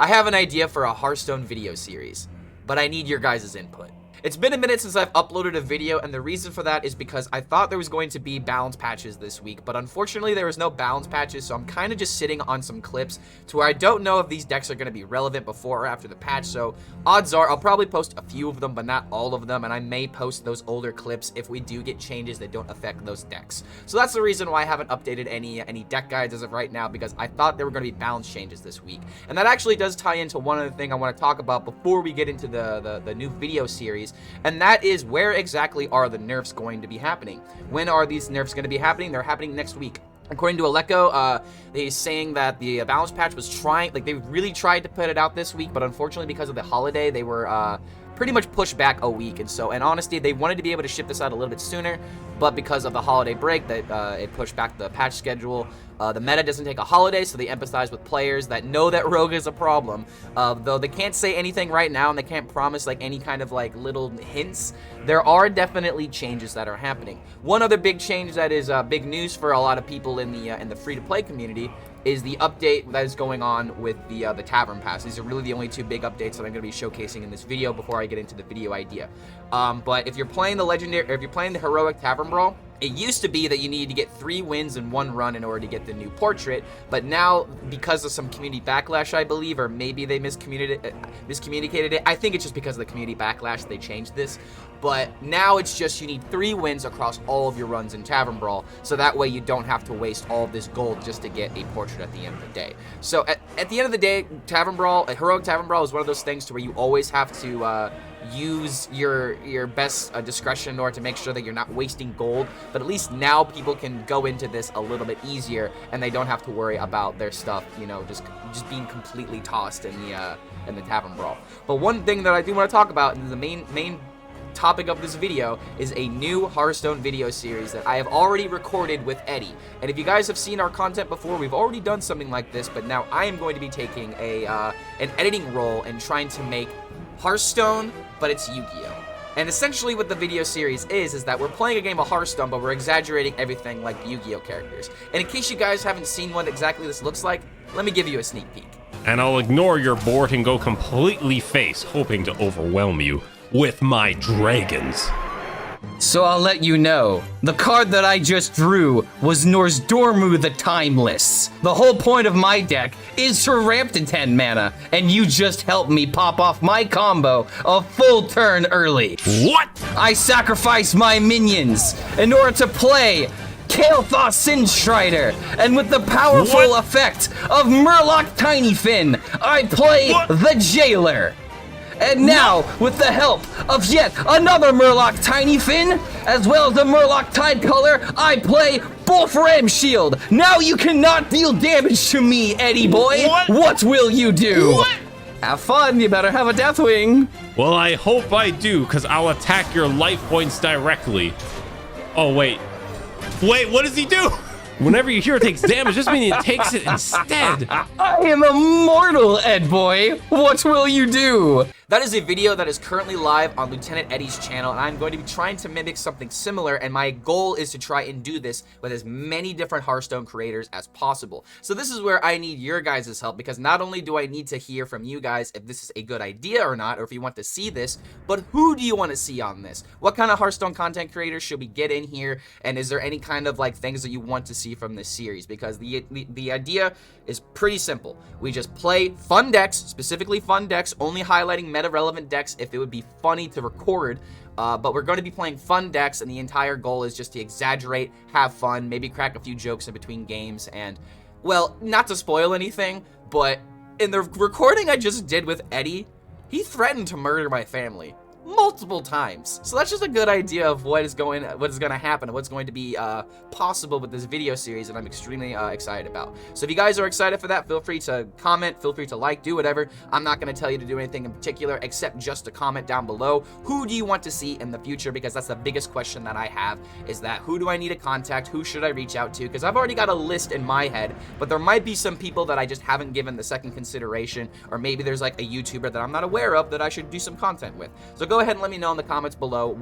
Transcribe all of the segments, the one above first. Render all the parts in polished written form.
I have an idea for a Hearthstone video series, but I need your guys' input. It's been a minute since I've uploaded a video, and the reason for that is because I thought there was going to be balance patches this week, but unfortunately there was no balance patches, so I'm kind of just sitting on some clips to where I don't know if these decks are going to be relevant before or after the patch, so odds are I'll probably post a few of them, but not all of them, and I may post those older clips if we do get changes that don't affect those decks. So that's the reason why I haven't updated any deck guides as of right now, because I thought there were going to be balance changes this week. And that actually does tie into one other thing I want to talk about before we get into the new video series, and that is where exactly are the nerfs going to be happening? When are these nerfs going to be happening? They're happening next week. According to Aleko, they're saying that the balance patch was trying, like they really tried to put it out this week, but unfortunately because of the holiday, they were pretty much pushed back a week. And so, in honesty, they wanted to be able to ship this out a little bit sooner, but because of the holiday break, that it pushed back the patch schedule. The meta doesn't take a holiday, so they empathize with players that know that Rogue is a problem. Though they can't say anything right now, and they can't promise like any kind of like little hints, there are definitely changes that are happening. One other big change that is big news for a lot of people in the free-to-play community is the update that is going on with the Tavern Pass. These are really the only two big updates that I'm going to be showcasing in this video before I get into the video idea. But if you're playing the legendary, or if you're playing the heroic Tavern Brawl, it used to be that you needed to get 3 wins in 1 run in order to get the new portrait, but now, because of some community backlash, I believe, or maybe they miscommunicated it. I think it's just because of the community backlash they changed this. But now it's just you need 3 wins across all of your runs in Tavern Brawl, so that way you don't have to waste all of this gold just to get a portrait at the end of the day. So at the end of the day, Tavern Brawl, heroic Tavern Brawl is one of those things to where you always have to use your best discretion in order to make sure that you're not wasting gold, but at least now people can go into this a little bit easier, and they don't have to worry about their stuff, you know, just being completely tossed in the Tavern Brawl. But one thing that I do want to talk about, and the main topic of this video, is a new Hearthstone video series that I have already recorded with Eddie. And if you guys have seen our content before, we've already done something like this, but now I am going to be taking an editing role and trying to make Hearthstone, but it's Yu-Gi-Oh! And essentially what the video series is that we're playing a game of Hearthstone, but we're exaggerating everything like Yu-Gi-Oh! Characters. And in case you guys haven't seen what exactly this looks like, let me give you a sneak peek. And I'll ignore your board and go completely face, hoping to overwhelm you with my dragons. So I'll let you know, the card that I just drew was Nozdormu the Timeless. The whole point of my deck is to ramp to 10 mana, and you just helped me pop off my combo a full turn early. What? I sacrifice my minions in order to play Kael'thas Sinstrider, and with the powerful effect of Murloc Tinyfin, I play the Jailer. And now, with the help of yet another Murloc Tinyfin, as well as the Murloc Tidecolor, I play Bolfram Shield. Now you cannot deal damage to me, Eddie boy. What will you do? What? Have fun, you better have a Deathwing. Well, I hope I do, because I'll attack your life points directly. Oh, wait. Wait, what does he do? Whenever your hero takes damage, this means it takes it instead. I am immortal, Ed boy. What will you do? That is a video that is currently live on Lieutenant Eddie's channel, and I'm going to be trying to mimic something similar, and my goal is to try and do this with as many different Hearthstone creators as possible. So this is where I need your guys' help, because not only do I need to hear from you guys if this is a good idea or not, or if you want to see this, but who do you want to see on this? What kind of Hearthstone content creators should we get in here, and is there any kind of like things that you want to see from this series? Because the idea is pretty simple. We just play fun decks, specifically fun decks, only highlighting meta-relevant decks if it would be funny to record, but we're going to be playing fun decks, and the entire goal is just to exaggerate, have fun, maybe crack a few jokes in between games, and, well, not to spoil anything, but in the recording I just did with Eddie, he threatened to murder my family multiple times. So that's just a good idea of what is going to happen and what's going to be possible with this video series, and I'm extremely excited about. So if you guys are excited for that, feel free to comment, feel free to like, do whatever. I'm not going to tell you to do anything in particular except just to comment down below. Who do you want to see in the future? Because that's the biggest question that I have, is that who do I need to contact? Who should I reach out to? Because I've already got a list in my head, but there might be some people that I just haven't given the second consideration, or maybe there's like a YouTuber that I'm not aware of that I should do some content with. So go ahead and let me know in the comments below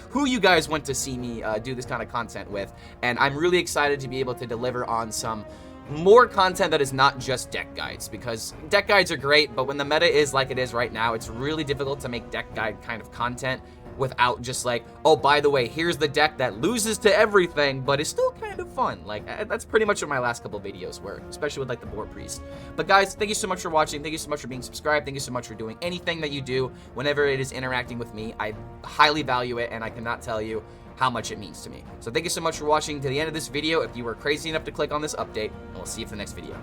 who you guys want to see me do this kind of content with, and I'm really excited to be able to deliver on some more content that is not just deck guides, because deck guides are great, but when the meta is like it is right now, it's really difficult to make deck guide kind of content without just like, oh, by the way, here's the deck that loses to everything, but is still kind of fun. Like, that's pretty much what my last couple videos were, especially with like the Boar Priest. But guys, thank you so much for watching. Thank you so much for being subscribed. Thank you so much for doing anything that you do whenever it is interacting with me. I highly value it, and I cannot tell you how much it means to me. So thank you so much for watching to the end of this video. If you were crazy enough to click on this update, and we'll see you for the next video.